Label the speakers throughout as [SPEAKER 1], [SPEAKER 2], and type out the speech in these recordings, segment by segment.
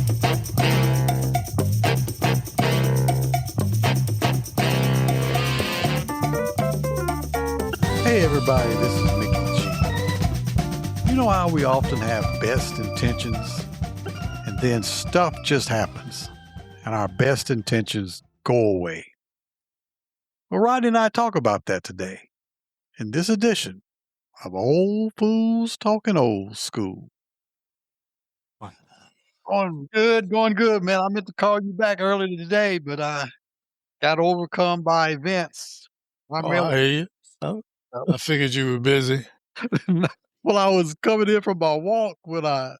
[SPEAKER 1] Hey everybody, this is Mickey G. You know how we often have best intentions and then stuff just happens and our best intentions go away. Well, Rodney and I talk about that today in this edition of Old Fools Talking Old School. Going good, man. I meant to call you back earlier today, but I got overcome by events.
[SPEAKER 2] I hear you. I figured you were busy.
[SPEAKER 1] Well, I was coming in from my walk when I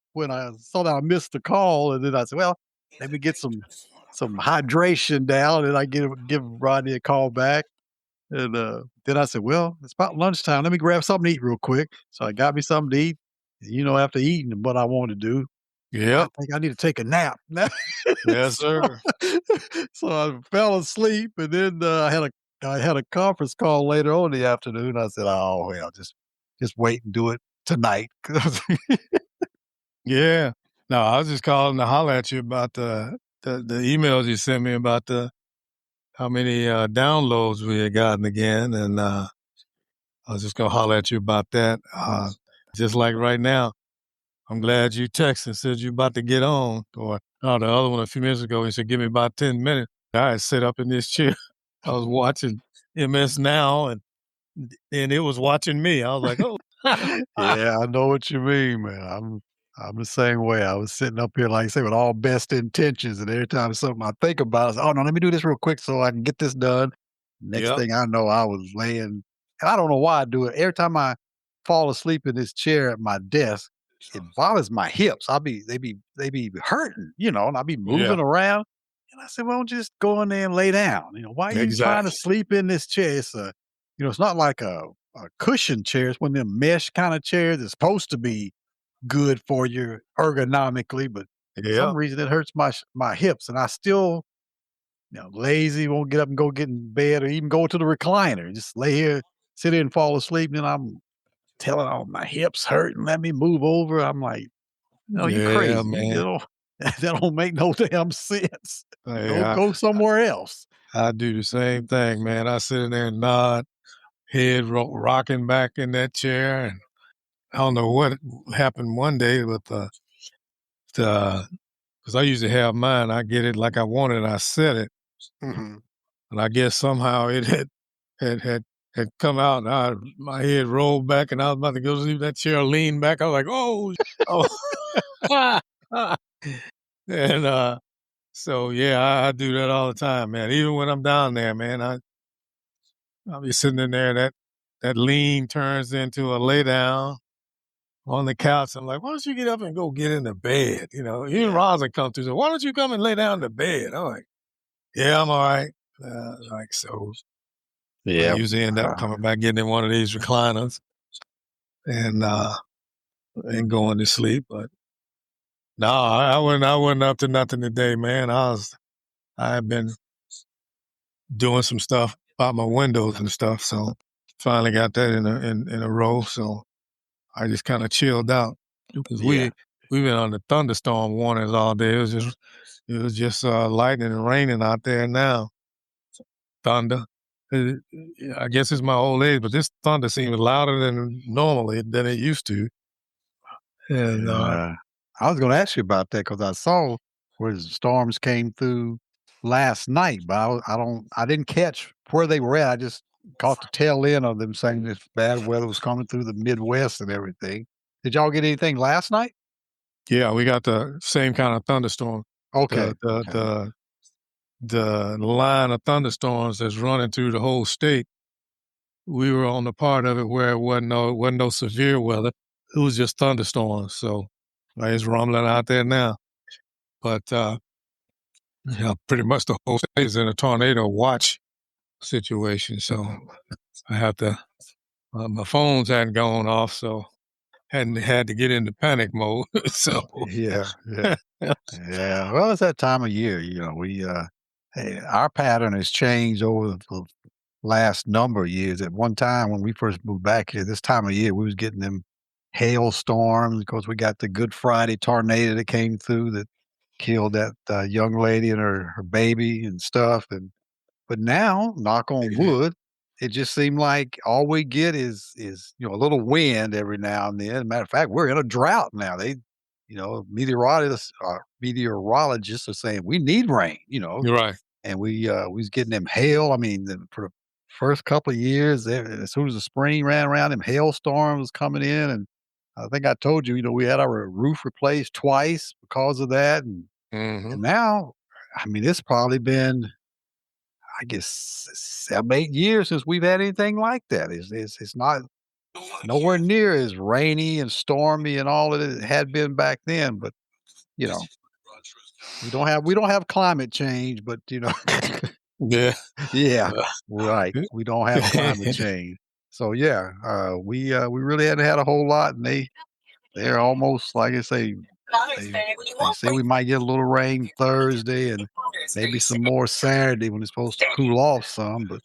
[SPEAKER 1] saw that I missed the call, and then I said, "Well, let me get some hydration down," and I give Rodney a call back. And then I said, "Well, it's about lunchtime. Let me grab something to eat real quick." So I got me something to eat. You know, after eating, what I want to do.
[SPEAKER 2] Yep.
[SPEAKER 1] I think I need to take a nap.
[SPEAKER 2] Yes, sir.
[SPEAKER 1] So I fell asleep, and then I had a conference call later on in the afternoon. I said, "Oh well, just wait and do it tonight."
[SPEAKER 2] Yeah. No, I was just calling to holler at you about the emails you sent me about how many downloads we had gotten again, and I was just gonna holler at you about that. Just like right now, I'm glad you texted and said you're about to get on. Or the other one a few minutes ago, he said, "Give me about 10 minutes." I had sit up in this chair. I was watching MS Now, and it was watching me. I was like, "Oh."
[SPEAKER 1] Yeah, I know what you mean, man. I'm the same way. I was sitting up here, like I say, with all best intentions, and every time something I think about, I say, "Oh no, let me do this real quick so I can get this done." Next
[SPEAKER 2] Yep.
[SPEAKER 1] thing I know, I was laying, and I don't know why I do it. Every time I fall asleep in this chair at my desk, it bothers my hips. They be hurting, and I be moving
[SPEAKER 2] Yeah.
[SPEAKER 1] around. And I said, "Well, just go in there and lay down. Why are you trying to
[SPEAKER 2] Exactly.
[SPEAKER 1] sleep in this chair? It's not like a cushion chair. It's one of them mesh kind of chairs. It's supposed to be good for you ergonomically, but for some
[SPEAKER 2] Yeah.
[SPEAKER 1] reason it hurts my hips, and I still, lazy, won't get up and go get in bed or even go to the recliner. Just lay here, sit here and fall asleep. And then I'm telling, "Oh, my hips hurt and let me move over." I'm like, "No, you
[SPEAKER 2] Yeah,
[SPEAKER 1] crazy.
[SPEAKER 2] man.
[SPEAKER 1] That don't make no damn sense.
[SPEAKER 2] Hey,
[SPEAKER 1] Go somewhere else."
[SPEAKER 2] I do the same thing, man. I sit in there and nod, head rocking back in that chair, and I don't know what happened one day with because I usually have mine. I get it like I want it, and I set it,
[SPEAKER 1] Mhm.
[SPEAKER 2] and I guess somehow it had had had come out, and my head rolled back, and I was about to go to sleep. That chair leaned back. I was like, "Oh, oh," and so yeah, I do that all the time, man. Even when I'm down there, man, I'll be sitting in there. That lean turns into a lay down on the couch. I'm like, "Why don't you get up and go get in the bed?" Even
[SPEAKER 1] Yeah.
[SPEAKER 2] Rosa come through. So why don't you come and lay down in the bed? I'm like, "Yeah, I'm all right." So I
[SPEAKER 1] Yeah.
[SPEAKER 2] usually end up coming back getting in one of these recliners and going to sleep. But no, I wasn't up to nothing today, man. I've been doing some stuff about my windows and stuff. So finally got that in a row. So I just kind of chilled out because
[SPEAKER 1] Yeah.
[SPEAKER 2] we've been under thunderstorm warnings all day. It was just lightning and raining out there now. Thunder. Uh, I guess it's my old age, but this thunder seems louder than it used to. And
[SPEAKER 1] I was going to ask you about that because I saw where the storms came through last night, but I didn't catch where they were at. I just caught the tail end of them saying this bad weather was coming through the Midwest and everything. Did y'all get anything last night?
[SPEAKER 2] yeah, we got the same kind of thunderstorm.
[SPEAKER 1] Okay.
[SPEAKER 2] The the
[SPEAKER 1] Okay.
[SPEAKER 2] the the line of thunderstorms that's running through the whole state. We were on the part of it where it wasn't no severe weather. It was just thunderstorms. So it's rumbling out there now. But pretty much the whole state is in a tornado watch situation. So I have to. My phones hadn't gone off, so hadn't had to get into panic mode. So
[SPEAKER 1] Yeah. Yeah. Yeah. Well, it's that time of year. Hey, our pattern has changed over the last number of years. At one time when we first moved back here, this time of year, we was getting them hailstorms. Of course, we got the Good Friday tornado that came through that killed that young lady and her baby and stuff. But now, knock on wood, it just seemed like all we get is a little wind every now and then. Matter of fact, we're in a drought now. Meteorologists are saying we need rain.
[SPEAKER 2] You're right.
[SPEAKER 1] And we was getting them hail. I mean, for the first couple of years, as soon as the spring ran around, them hailstorms was coming in, and I think I told you, we had our roof replaced twice because of that, and
[SPEAKER 2] Hmm.
[SPEAKER 1] now, I mean, it's probably been, I guess, 7, 8 years since we've had anything like that. It's not nowhere near as rainy and stormy and all that it had been back then, but you know, we don't have climate change, but
[SPEAKER 2] Yeah.
[SPEAKER 1] yeah, right. We don't have climate change. So yeah, we really hadn't had a whole lot, and they're almost like I say, they say we might get a little rain Thursday and maybe some more Saturday when it's supposed to cool off some. But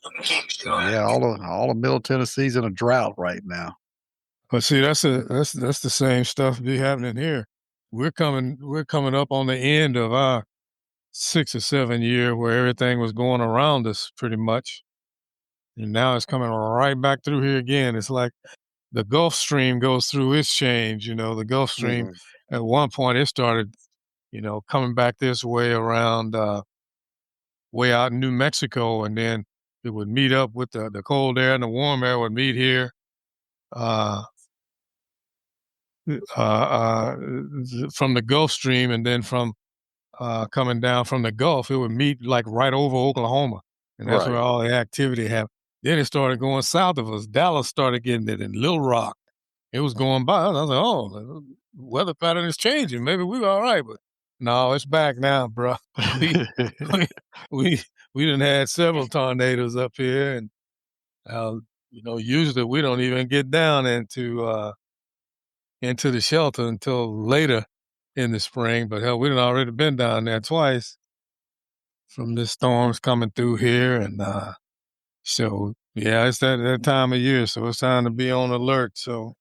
[SPEAKER 1] yeah, all of Middle Tennessee's in a drought right now.
[SPEAKER 2] But see, that's the same stuff be happening here. We're coming up on the end of our 6 or 7 year where everything was going around us pretty much, and now it's coming right back through here again. It's like the Gulf Stream goes through its change. The Gulf Stream
[SPEAKER 1] Mhm.
[SPEAKER 2] at one point it started, coming back this way around way out in New Mexico, and then it would meet up with the cold air and the warm air would meet here. Uh, from the Gulf Stream, and then from coming down from the Gulf, it would meet like right over Oklahoma, and that's where
[SPEAKER 1] Right.
[SPEAKER 2] all the activity happened. Then it started going south of us. Dallas started getting it, and Little Rock. It was going by. I was like, "Oh, the weather pattern is changing. Maybe we're all right." But no, it's back now, bro. we we we we done had several tornadoes up here, and uh, usually we don't even get down into the shelter until later in the spring. But hell, we done already been down there twice from the storms coming through here, and so yeah, it's that time of year, so it's time to be on alert. So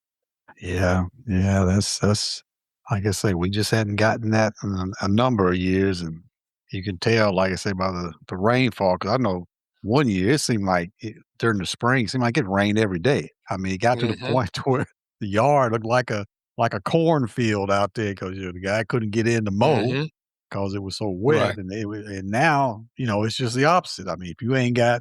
[SPEAKER 1] Yeah, yeah, that's like I say, we just hadn't gotten that in a number of years, and you can tell, like I say, by the rainfall. Because I know one year it seemed like during the spring, it seemed like it rained every day. I mean, it got to the
[SPEAKER 2] hmm
[SPEAKER 1] point to where the yard looked like a cornfield out there because the guy couldn't get in to mow
[SPEAKER 2] hmm
[SPEAKER 1] because it was so wet,
[SPEAKER 2] right,
[SPEAKER 1] and now it's just the opposite. I mean, if you ain't got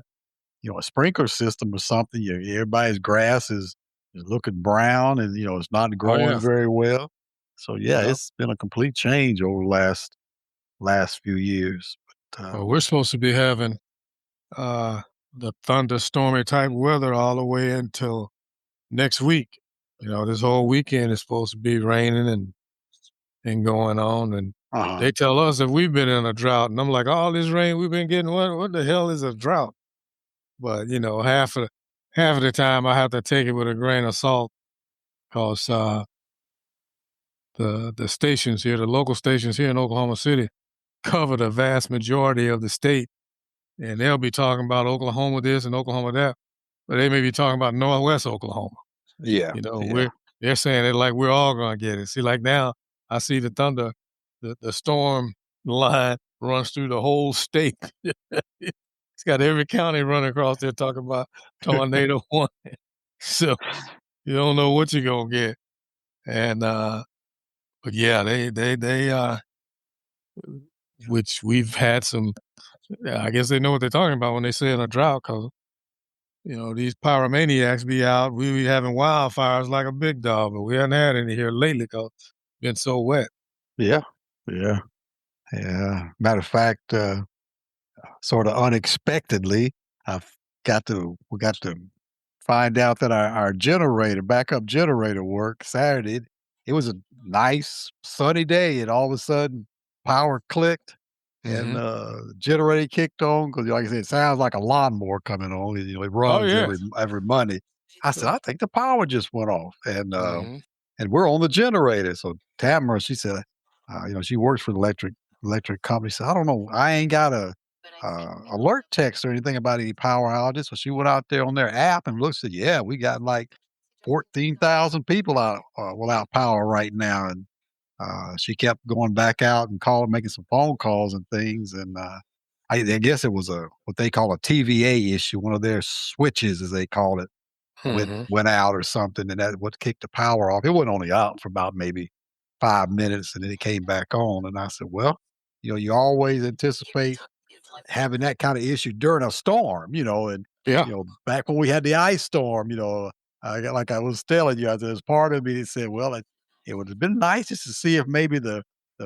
[SPEAKER 1] a sprinkler system or something, everybody's grass is looking brown and it's not
[SPEAKER 2] oh
[SPEAKER 1] growing
[SPEAKER 2] yeah,
[SPEAKER 1] very well. So yeah,
[SPEAKER 2] yeah.
[SPEAKER 1] it's been a complete change over the last few years. But,
[SPEAKER 2] Well, we're supposed to be having uh, the thunderstormy type weather all the way until next week. This whole weekend is supposed to be raining and going on, and
[SPEAKER 1] uh-huh.
[SPEAKER 2] they tell us that we've been in a drought, and I'm like, all this rain we've been getting, what the hell is a drought? But half of the time I have to take it with a grain of salt because the stations here, the local stations here in Oklahoma City, cover the vast majority of the state, and they'll be talking about Oklahoma this and Oklahoma that, but they may be talking about Northwest Oklahoma.
[SPEAKER 1] Yeah,
[SPEAKER 2] You know,
[SPEAKER 1] yeah,
[SPEAKER 2] we're they're saying it like we're all gonna get it. See, like now, I see the thunder, the storm line runs through the whole state. It's got every county running across there talking about tornado one. So you don't know what you're gonna get. And but yeah, they which we've had some. I guess they know what they're talking about when they say in a drought, because these pyromaniacs be out. We be having wildfires like a big dog, but we haven't had any here lately because it's been so wet.
[SPEAKER 1] yeah, yeah, yeah. Matter of fact, sort of unexpectedly, I've we got to find out that our generator, backup generator worked Saturday. It was a nice sunny day, and all of a sudden, power clicked and
[SPEAKER 2] Hmm.
[SPEAKER 1] the generator kicked on because, like I said, it sounds like a lawnmower coming on. It
[SPEAKER 2] Oh
[SPEAKER 1] runs
[SPEAKER 2] yeah.
[SPEAKER 1] every Monday. I said, I think the power just went off,
[SPEAKER 2] Mm-hmm.
[SPEAKER 1] and we're on the generator. So Tamara, she said, she works for the electric company. Said, I don't know, I ain't got a alert text or anything about any power outages. So she went out there on their app and looked. Said, yeah, we got like 14,000 people out without power right now, and she kept going back out and calling, making some phone calls and things. And I guess it was what they call a TVA issue. One of their switches, as they call it,
[SPEAKER 2] Mhm.
[SPEAKER 1] went out or something, and that would kick the power off. It went only out for about maybe 5 minutes, and then it came back on. And I said, "Well, you always anticipate having that kind of issue during a storm, and
[SPEAKER 2] Yeah.
[SPEAKER 1] back when we had the ice storm, like I was telling you, there's part of me that said, well, it would have been nice just to see if maybe the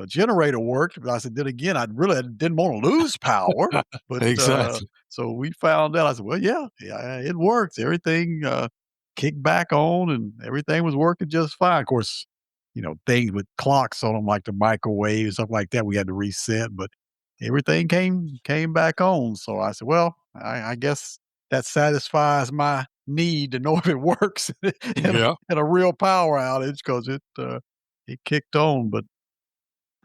[SPEAKER 1] generator worked. But I said, then again, I really didn't want to lose power. But
[SPEAKER 2] Exactly.
[SPEAKER 1] so we found out. I said, well, yeah, it worked. Everything kicked back on, and everything was working just fine. Of course, things with clocks on them like the microwave stuff like that, we had to reset, but everything came back on. So I said, "Well, I guess that satisfies my need to know if it works
[SPEAKER 2] Yeah.
[SPEAKER 1] in a real power outage because it kicked on." But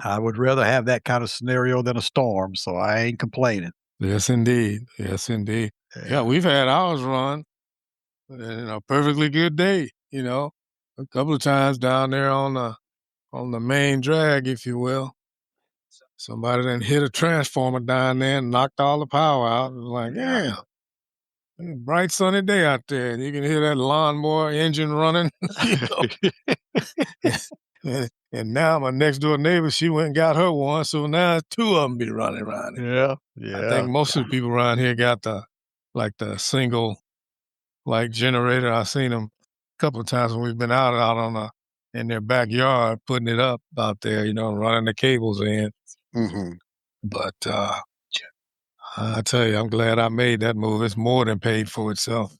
[SPEAKER 1] I would rather have that kind of scenario than a storm, so I ain't complaining.
[SPEAKER 2] Yes, indeed. Yes, indeed. Yeah,
[SPEAKER 1] Yeah.
[SPEAKER 2] we've had ours run in a perfectly good day, a couple of times down there on the main drag, if you will. Somebody then hit a transformer down there and knocked all the power out. It was like,
[SPEAKER 1] Yeah.
[SPEAKER 2] yeah, bright sunny day out there. And you can hear that lawnmower engine running. you know. And now my next door neighbor, she went and got her one. So now two of them be running around it.
[SPEAKER 1] Yeah.
[SPEAKER 2] I think
[SPEAKER 1] Yeah.
[SPEAKER 2] most of the people around here got the single generator. I've seen them a couple of times when we've been out in their backyard putting it up out there, running the cables in.
[SPEAKER 1] Mhm.
[SPEAKER 2] But I tell you, I'm glad I made that move. It's more than paid for itself.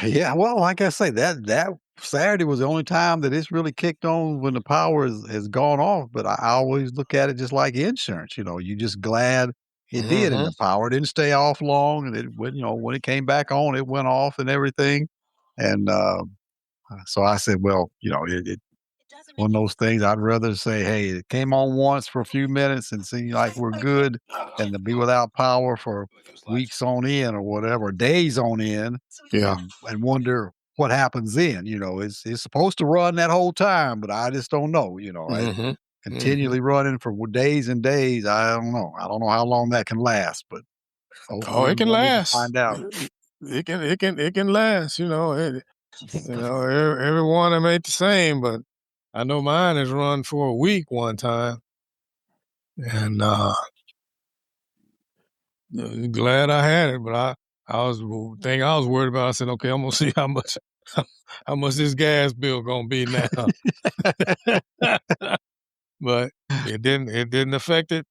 [SPEAKER 1] Yeah, well, like I say, that Saturday was the only time that it's really kicked on when the power has gone off. But I always look at it just like insurance. You just glad it did, and
[SPEAKER 2] Hmm.
[SPEAKER 1] the power didn't stay off long, and when it came back on, it went off and everything. And so I said, well, it one of those things. I'd rather say, hey, it came on once for a few minutes and seem like we're good, than to be without power for weeks on end or whatever, days on end,
[SPEAKER 2] Yeah.
[SPEAKER 1] and wonder what happens then. It's supposed to run that whole time, but I just don't know.
[SPEAKER 2] Hmm. Hmm.
[SPEAKER 1] Continually running for days and days. I don't know. I don't know how long that can last, but
[SPEAKER 2] Oh,
[SPEAKER 1] hopefully
[SPEAKER 2] it can
[SPEAKER 1] we'll need to
[SPEAKER 2] last.
[SPEAKER 1] find out.
[SPEAKER 2] It can last. Every one of them ain't the same, but I know mine has run for a week one time, and glad I had it. But I was the thing I was worried about. I said, okay, I'm gonna see how much how much this gas bill gonna be now. But it didn't affect it.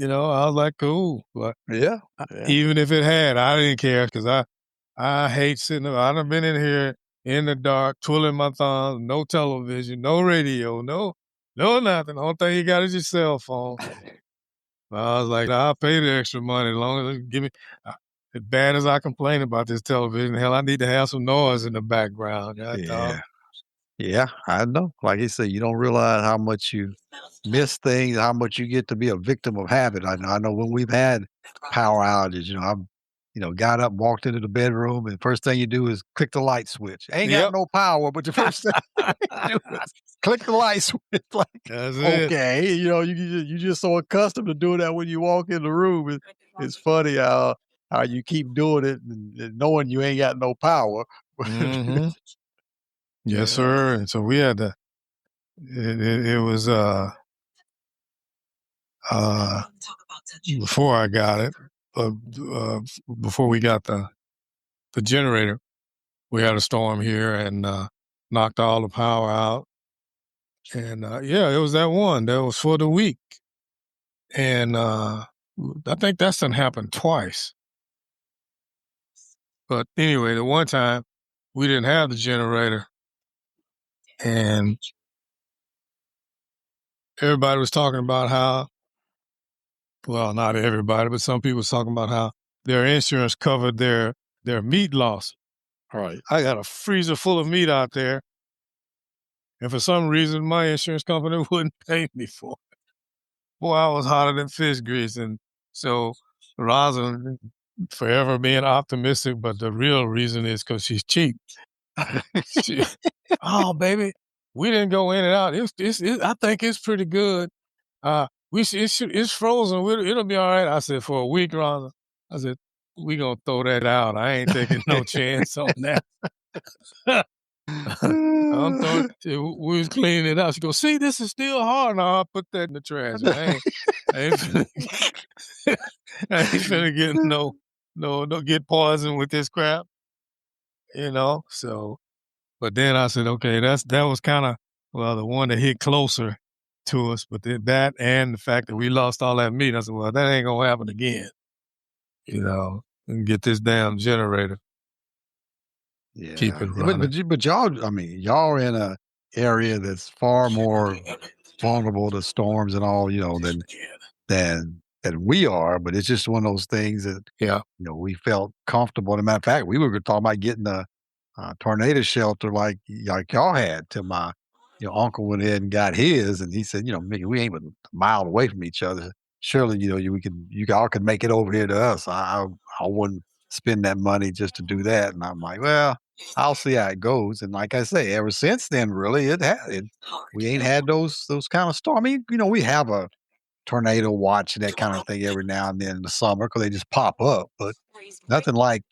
[SPEAKER 2] I was like, cool. But
[SPEAKER 1] Yeah, yeah.
[SPEAKER 2] even if it had, I didn't care because I hate sitting there. I done been in here in the dark, twiddling my thumbs, no television, no radio, no nothing. The only thing you got is your cell phone. I was like, I'll pay the extra money as long as they give me. As bad as I complain about this television, hell, I need to have some noise in the background. God dog.
[SPEAKER 1] Yeah. Yeah, I know. Like you said, you don't realize how much you miss things, how much you get to be a victim of habit. I know when we've had power outages, I've, got up, walked into the bedroom, and first thing you do is click the light switch. Ain't got
[SPEAKER 2] Yep.
[SPEAKER 1] no power, but the first thing you do is click the light switch. Like,
[SPEAKER 2] That's it.
[SPEAKER 1] okay, you just so accustomed to doing that when you walk in the room. It's funny how you keep doing it and knowing you ain't got no power.
[SPEAKER 2] Hmm. Yes,
[SPEAKER 1] Yeah.
[SPEAKER 2] sir. And so we had to. It was uh before I got it, before we got the generator, we had a storm here and knocked all the power out. And yeah, it was that one that was for the week. And I think that's done happened twice. But anyway, the one time we didn't have the generator and everybody was talking about how, well, not everybody, but some people was talking about how their insurance covered their meat loss.
[SPEAKER 1] All right.
[SPEAKER 2] I got a freezer full of meat out there, and for some reason, my insurance company wouldn't pay me for it. Boy, I was hotter than fish grease. And so Rosalind, forever being optimistic, but the real reason is because she's cheap. She, oh, baby, we didn't go in and out. I think it's pretty good. It's frozen. It'll be all right. I said, for a week, Rhonda. I said, we gonna throw that out. I ain't taking no chance on that. I'm throwing. We was cleaning it out. She goes, see, this is still hard. No, I'll put that in the trash. I ain't finna, I ain't finna get no get poisoned with this crap. So. But then I said, okay, that was kind of the one that hit closer to us. But then that and the fact that we lost all that meat, I said, well, that ain't gonna happen again. And get this damn generator.
[SPEAKER 1] Yeah,
[SPEAKER 2] keep it running.
[SPEAKER 1] but y'all, I mean, y'all are in a area that's far more vulnerable to storms and all, than we are. But it's just one of those things that we felt comfortable. As a matter of fact, we were talking about getting a tornado shelter like y'all had till my uncle went ahead and got his, and he said, we ain't but a mile away from each other. Surely, you all could make it over here to us. I wouldn't spend that money just to do that. And I'm like, well, I'll see how it goes. And like I say, ever since then, really, we ain't had those kind of storms. I mean, we have a tornado watch and that kind of thing every now and then in the summer because they just pop up, but nothing like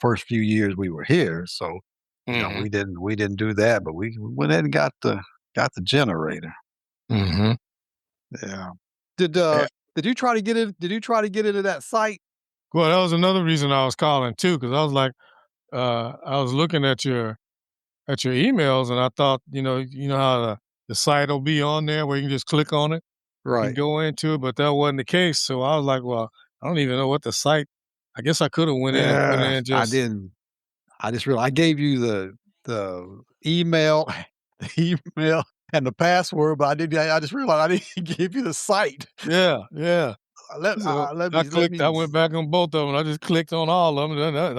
[SPEAKER 1] first few years we were here. So we didn't do that, but we went ahead and got the generator.
[SPEAKER 2] Mm-hmm.
[SPEAKER 1] Yeah. Did you try to get it? Did you try to get into that site?
[SPEAKER 2] Well, that was another reason I was calling too, because I was like, I was looking at your emails, and I thought, how the site will be on there where you can just click on it,
[SPEAKER 1] right,
[SPEAKER 2] and go into it, but that wasn't the case. So I was like, well, I don't even know what the site. I guess I could have went in and put in just.
[SPEAKER 1] I didn't. I just realized I gave you the email, and the password, but I just realized I didn't give you the site.
[SPEAKER 2] Yeah. I went back on both of them. I just clicked on all of them. No,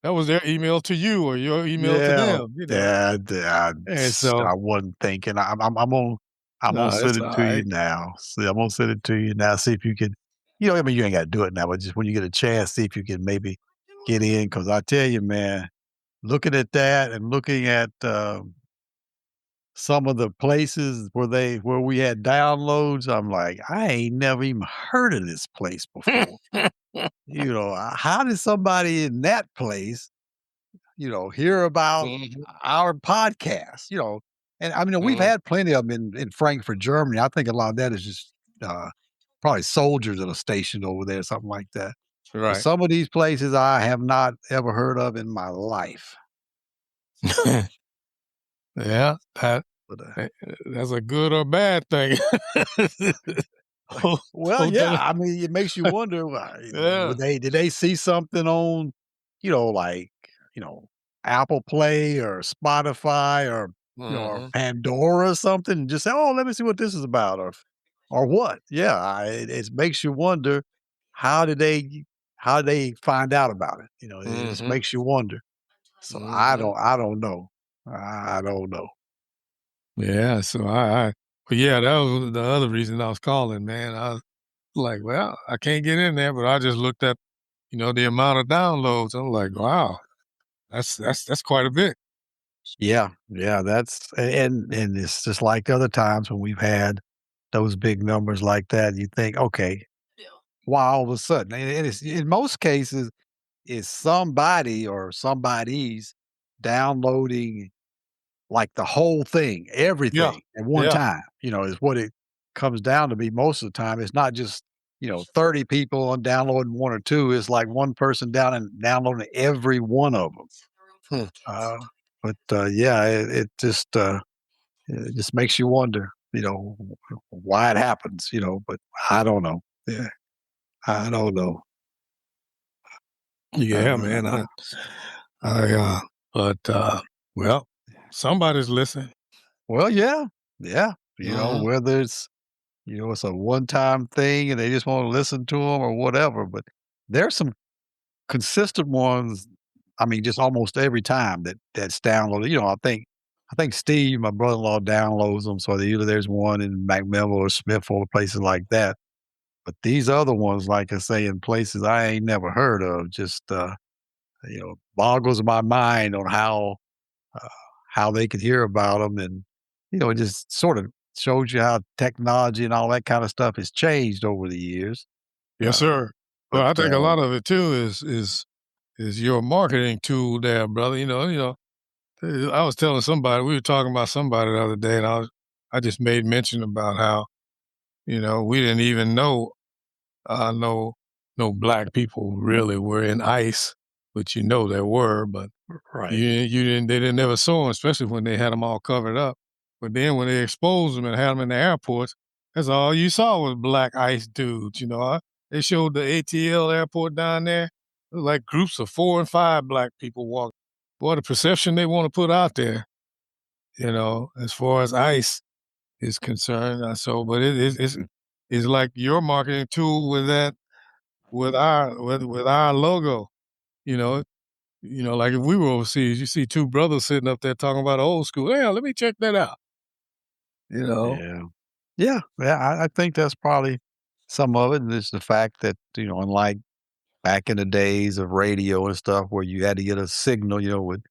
[SPEAKER 2] that was their email to you or your email to them.
[SPEAKER 1] And so I wasn't thinking. I'm gonna send it to you now. See, I'm gonna send it to you now. See if you can. I mean, you ain't got to do it now, but just when you get a chance, see if you can maybe get in. Because I tell you, man, looking at that and looking at some of the places where we had downloads, I'm like, I ain't never even heard of this place before. How did somebody in that place, hear about our podcast? And I mean, we've had plenty of them in Frankfurt, Germany. I think a lot of that is just probably soldiers that are stationed over there, something like that.
[SPEAKER 2] Right.
[SPEAKER 1] But some of these places I have not ever heard of in my life.
[SPEAKER 2] Yeah, that's a good or bad thing.
[SPEAKER 1] Well, yeah. I mean, it makes you wonder. Did they see something on, like Apple Play or Spotify or or Pandora or something, and just say, "Oh, let me see what this is about," or what? Yeah, it makes you wonder. How did they find out about it? It just makes you wonder. So I don't know. I don't know.
[SPEAKER 2] Yeah, so but yeah, that was the other reason I was calling, man. I was like, well, I can't get in there, but I just looked at, the amount of downloads. I'm like, wow, that's quite a bit.
[SPEAKER 1] Yeah, that's and it's just like other times when we've had those big numbers like that. You think, okay, why all of a sudden? And it's in most cases, it's somebody or somebody's downloading like the whole thing, everything at one time, is what it comes down to be most of the time. It's not just, 30 people on downloading one or two. It's like one person down and downloading every one of them. Yeah, it just makes you wonder, why it happens, but I don't know. Yeah, I don't know.
[SPEAKER 2] Yeah, man. Well, somebody's listening.
[SPEAKER 1] Well, yeah. Whether it's, it's a one-time thing and they just want to listen to them or whatever, but there's some consistent ones. I mean, just almost every time that's downloaded. I think Steve, my brother-in-law, downloads them. So either there's one in McMinnville or Smithville or places like that. But these other ones, like I say, in places I ain't never heard of, just boggles my mind on how they could hear about them and it just sort of shows you how technology and all that kind of stuff has changed over the years.
[SPEAKER 2] Yes,
[SPEAKER 1] Uh,
[SPEAKER 2] sir.
[SPEAKER 1] but
[SPEAKER 2] Well, I think a lot of it too is your marketing tool there, brother. I was telling somebody, we were talking about somebody the other day, and I just made mention about how, we didn't even know no black people really were in ICE, but there were, but
[SPEAKER 1] right.
[SPEAKER 2] you didn't they didn't never saw them, especially when they had them all covered up. But then when they exposed them and had them in the airports, that's all you saw was black ICE dudes. They showed the ATL airport down there. It was like groups of 4 and 5 black people walking. Boy, the perception they want to put out there, as far as ICE is concerned. But it's like your marketing tool with that, with our logo. You know, like if we were overseas, you see 2 brothers sitting up there talking about old school. Yeah, let me check that out. You know,
[SPEAKER 1] Yeah. Yeah. I think that's probably some of it. And it's the fact that, unlike back in the days of radio and stuff where you had to get a signal, with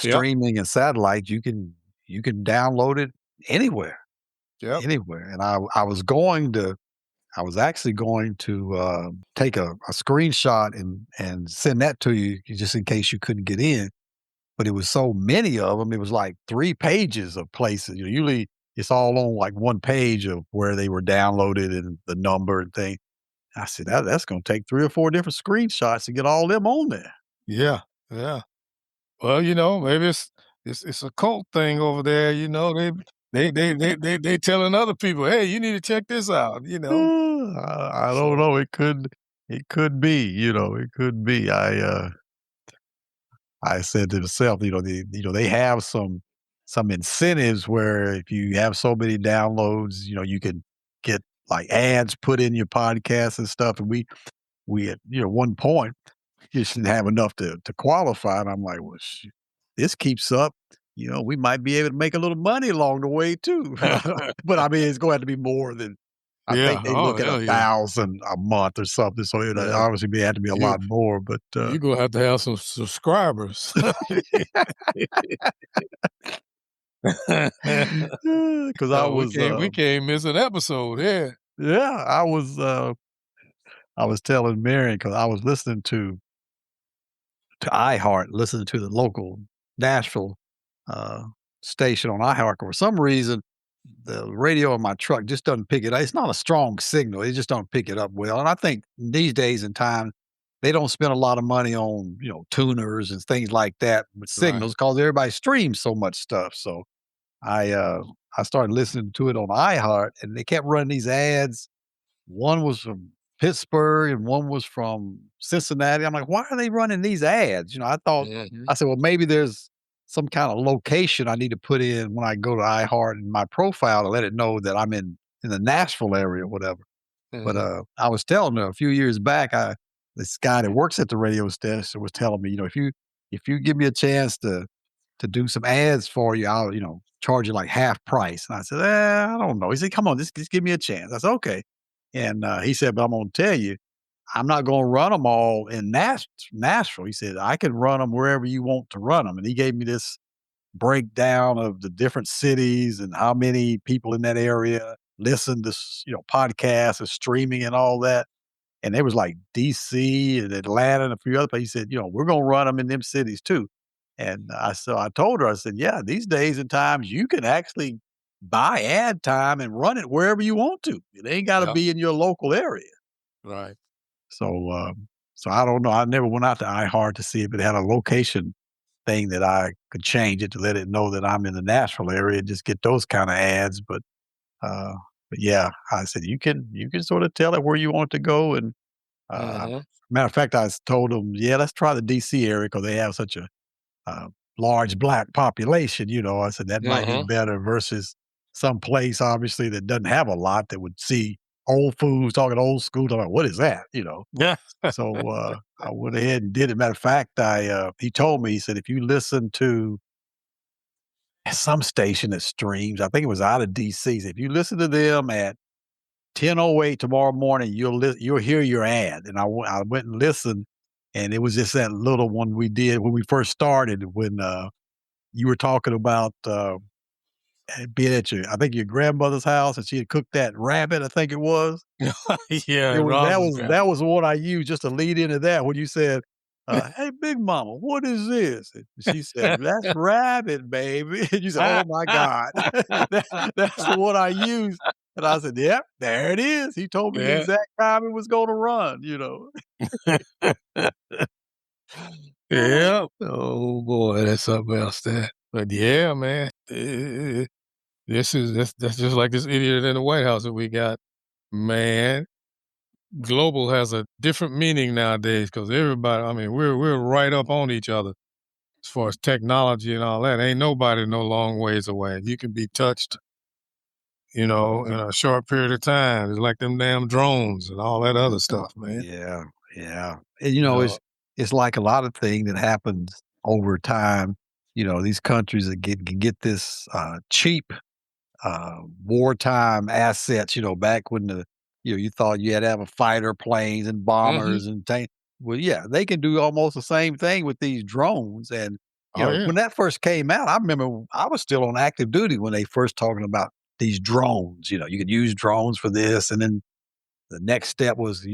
[SPEAKER 2] Yep,
[SPEAKER 1] streaming and satellite, you can download it anywhere,
[SPEAKER 2] yep.
[SPEAKER 1] anywhere. And I was actually going to take a screenshot and send that to you just in case you couldn't get in. But it was so many of them. It was like 3 pages of places. Usually it's all on like one page of where they were downloaded and the number and thing. I said, that's gonna take 3 or 4 different screenshots to get all them on there.
[SPEAKER 2] Yeah, yeah. Well, maybe it's a cult thing over there. They telling other people, hey, you need to check this out.
[SPEAKER 1] I don't
[SPEAKER 2] So
[SPEAKER 1] know. It could be, it could be. I said to myself, they have some incentives where if you have so many downloads, you can get like ads put in your podcast and stuff. And we at one point you should have enough to qualify. And I'm like, well, this keeps up. We might be able to make a little money along the way too. But I mean, it's going to have to be more than I
[SPEAKER 2] yeah.
[SPEAKER 1] think they
[SPEAKER 2] Oh
[SPEAKER 1] look at
[SPEAKER 2] hell yeah.
[SPEAKER 1] 1,000 a month or something. So it
[SPEAKER 2] Yeah.
[SPEAKER 1] obviously had to be a
[SPEAKER 2] You
[SPEAKER 1] lot more. But
[SPEAKER 2] you gonna have to have some subscribers.
[SPEAKER 1] because I
[SPEAKER 2] So we
[SPEAKER 1] was,
[SPEAKER 2] can't we can't miss an episode. Yeah.
[SPEAKER 1] yeah, I was telling Marion because I was listening to iHeart, listening to the local Nashville uh, station on iHeart. For some reason, the radio in my truck just doesn't pick it up. It's not a strong signal. It just don't pick it up well. And I think these days and time, they don't spend a lot of money on tuners and things like that with
[SPEAKER 2] Right.
[SPEAKER 1] signals because everybody streams so much stuff. So I uh, I started listening to it on iHeart, and they kept running these ads. One was from Pittsburgh and one was from Cincinnati. I'm like, why are they running these ads?
[SPEAKER 2] Mhm.
[SPEAKER 1] I said, well, maybe there's some kind of location I need to put in when I go to iHeart in my profile to let it know that I'm in the Nashville area or whatever. But
[SPEAKER 2] Mhm.
[SPEAKER 1] I was telling her a few years back, this guy that works at the radio station was telling me, if you give me a chance to do some ads for you, I'll charge you like half price. And I said, I don't know. He said, come on, just give me a chance. I said, okay. And he said, but I'm going to tell you, I'm not going to run them all in Nashville. He said, I can run them wherever you want to run them. And he gave me this breakdown of the different cities and how many people in that area listen to podcasts and streaming and all that. And there was like DC and Atlanta and a few other places. He said, we're going to run them in them cities too. And I told her, I said, yeah, these days and times you can actually buy ad time and run it wherever you want to. It ain't got to
[SPEAKER 2] Yeah.
[SPEAKER 1] be in your local area.
[SPEAKER 2] Right.
[SPEAKER 1] So, so I don't know. I never went out to iHeart to see if it had a location thing that I could change it to let it know that I'm in the Nashville area and just get those kind of ads. Uh, but yeah, I said you can sort of tell it where you want to go. And
[SPEAKER 2] Mhm.
[SPEAKER 1] matter of fact, told them, yeah, let's try the DC area because they have such a uh, large black population. I said that might be
[SPEAKER 2] Mhm.
[SPEAKER 1] better versus some place obviously that doesn't have a lot that would see old fools talking old school. Talking, what is that?
[SPEAKER 2] Yeah.
[SPEAKER 1] So I went ahead and did it. Matter of fact, he told me, he said, if you listen to some station that streams, I think it was out of DC. If you listen to them at 10:08 tomorrow morning, you'll hear your ad. And I went and listened, and it was just that little one we did when we first started when you were talking about being at I think your grandmother's house, and she had cooked that rabbit, I think it was.
[SPEAKER 2] Yeah,
[SPEAKER 1] It was
[SPEAKER 2] Robin's grandma.
[SPEAKER 1] that was what I used just to lead into that when you said, "Hey, Big Mama, what is this?" And she said, "That's rabbit, baby." And you said, "Oh my god." That's the one I used, and I said, "Yep, there it is." He told me the
[SPEAKER 2] Yeah.
[SPEAKER 1] exact time it was gonna run, you know?
[SPEAKER 2] Yeah. Oh boy, that's something else there. But yeah, man, that's just like this idiot in the White House that we got. Man, global has a different meaning nowadays because everybody. I mean, we're right up on each other as far as technology and all that. Ain't nobody no long ways away. You can be touched, in a short period of time. It's like them damn drones and all that other stuff, man.
[SPEAKER 1] Yeah, yeah. And,
[SPEAKER 2] So,
[SPEAKER 1] it's like a lot of thing that happens over time. These countries that can get this, cheap wartime assets, back when you thought you had to have a fighter planes and
[SPEAKER 2] hmm
[SPEAKER 1] bombers and tank. Well, yeah, they can do almost the same thing with these drones. And,
[SPEAKER 2] oh yeah,
[SPEAKER 1] when that first came out, I remember I was still on active duty when they first talking about these drones. You could use drones for this. And then the next step was,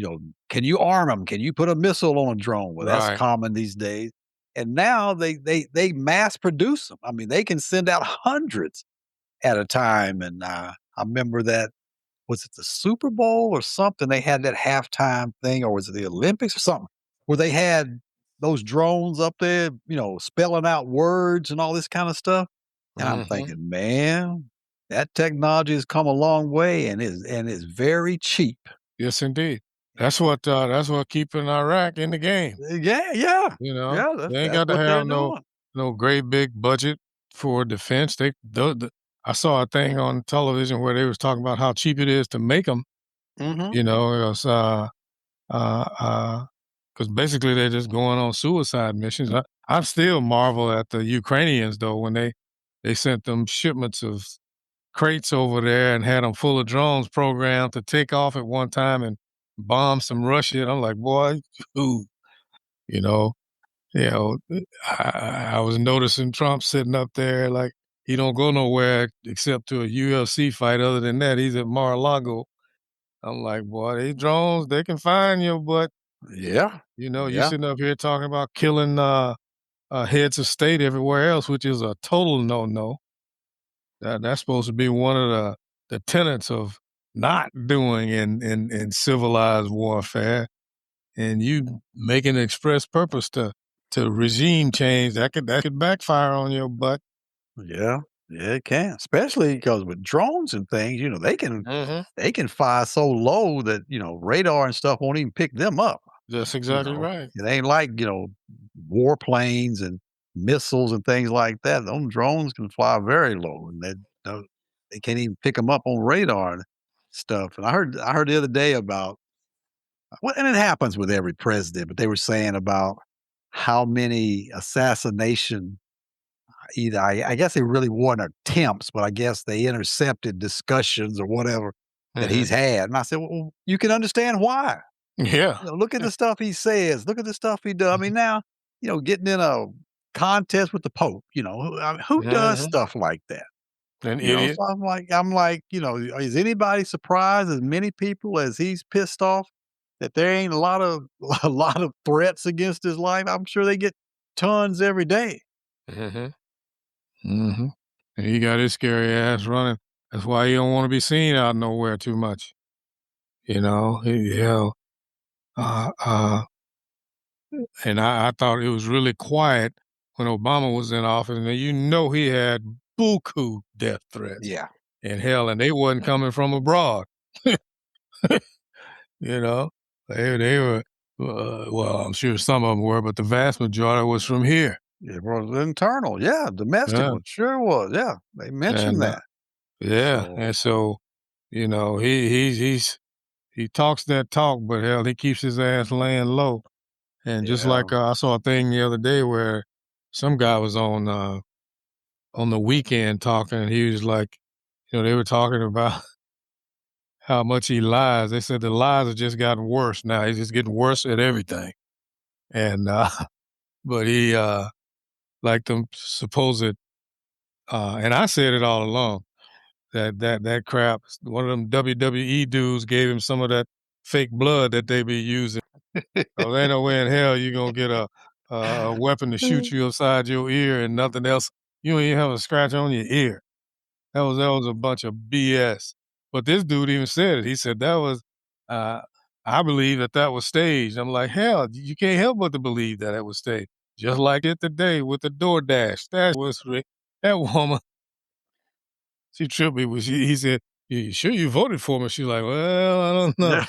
[SPEAKER 1] can you arm them? Can you put a missile on a drone? Well, that's
[SPEAKER 2] right.
[SPEAKER 1] common these days. And now they mass produce them. I mean, they can send out hundreds at a time. And I remember that, was it the Super Bowl or something? They had that halftime thing, or was it the Olympics or something, where they had those drones up there, spelling out words and all this kind of stuff. And I'm
[SPEAKER 2] hmm
[SPEAKER 1] thinking, man, that technology has come a long way and is very cheap.
[SPEAKER 2] Yes, indeed. That's what keeping Iraq in the game.
[SPEAKER 1] Yeah, yeah, yeah.
[SPEAKER 2] They ain't
[SPEAKER 1] That's
[SPEAKER 2] got to
[SPEAKER 1] what they're
[SPEAKER 2] have
[SPEAKER 1] doing.
[SPEAKER 2] no great big budget for defense. I saw a thing on television where they was talking about how cheap it is to make them.
[SPEAKER 1] Hmm.
[SPEAKER 2] It was uh, uh, because basically they're just going on suicide missions. I still marvel at the Ukrainians though when they sent them shipments of crates over there and had them full of drones programmed to take off at one time and bomb some Russia. And I'm like, boy, ooh, you know, you know, I was noticing Trump sitting up there like he don't go nowhere except to a UFC fight. Other than that, he's at Mar-a-Lago. I'm like, boy, these drones, they can find you, but
[SPEAKER 1] Yeah,
[SPEAKER 2] you
[SPEAKER 1] yeah,
[SPEAKER 2] sitting up here talking about killing heads of state everywhere else, which is a total no-no. That's supposed to be one of the tenets of not doing in civilized warfare, and you making an express purpose to regime change that could backfire on your butt.
[SPEAKER 1] yeah, yeah. It can, especially because with drones and things,
[SPEAKER 2] Mhm.
[SPEAKER 1] they can fly so low that radar and stuff won't even pick them up.
[SPEAKER 2] That's
[SPEAKER 1] You
[SPEAKER 2] exactly
[SPEAKER 1] know,
[SPEAKER 2] right.
[SPEAKER 1] it ain't like warplanes and missiles and things like that. Those drones can fly very low, and they can't even pick them up on radar and stuff. And I heard the other day about, well, and it happens with every president, but they were saying about how many assassination, either I guess they really weren't attempts, but I guess they intercepted discussions or whatever that
[SPEAKER 2] Mhm.
[SPEAKER 1] he's had. And I said, well, you can understand why.
[SPEAKER 2] Yeah.
[SPEAKER 1] Look at
[SPEAKER 2] Yeah.
[SPEAKER 1] the stuff he says. Look at the stuff he does. I mean, now, getting in a contest with the Pope, who does
[SPEAKER 2] Mhm.
[SPEAKER 1] stuff like that?
[SPEAKER 2] An idiot.
[SPEAKER 1] So I'm like, is anybody surprised as many people as he's pissed off that there ain't a lot of a lot of threats against his life? I'm sure they get tons every day.
[SPEAKER 2] Mhm. Mhm. And he got his scary ass running. That's why he don't wanna be seen out nowhere too much, He uh, uh, and I thought it was really quiet when Obama was in office, and he had buku death threats,
[SPEAKER 1] Yeah.
[SPEAKER 2] and hell, and they wasn't coming from abroad, you know? They were, well, I'm sure some of them were, but the vast majority was from here.
[SPEAKER 1] It was internal. Yeah, domestic
[SPEAKER 2] Yeah,
[SPEAKER 1] one. Sure was. Yeah. They mentioned
[SPEAKER 2] and,
[SPEAKER 1] that.
[SPEAKER 2] yeah,
[SPEAKER 1] So,
[SPEAKER 2] and so, he talks that talk, but hell, he keeps his ass laying low. And just
[SPEAKER 1] yeah.
[SPEAKER 2] like, I saw a thing the other day where some guy was on the weekend talking, and he was like, they were talking about how much he lies. They said the lies have just gotten worse now. He's just getting worse at everything. And, but he, like them supposed And I said it all along. That crap. One of them WWE dudes gave him some of that fake blood that they be using. So there ain't no way in hell you're gonna get a weapon to shoot you upside your ear and nothing else. You don't even have a scratch on your ear. That was a bunch of BS. But this dude even said it. He said that was I believe that was staged. I'm like, hell, you can't help but to believe that it was staged. Just like it today with the DoorDash. That was that woman. She tripped me. He said, "You sure you voted for me?" She's like, "Well, I don't know."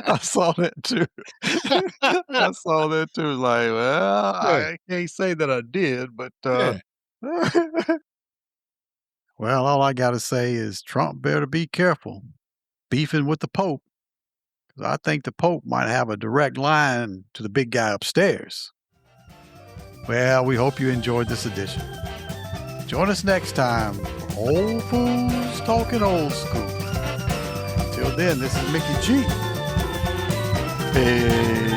[SPEAKER 1] I saw that too. I saw that too. Like, well,
[SPEAKER 2] Yeah.
[SPEAKER 1] I can't say that I did, but
[SPEAKER 2] Yeah.
[SPEAKER 1] well, all I got to say is Trump better be careful beefing with the Pope. 'Cause I think the Pope might have a direct line to the big guy upstairs. Well, we hope you enjoyed this edition. Join us next time for Old Fools Talking Old School. Until then, this is Mickey G. Peace.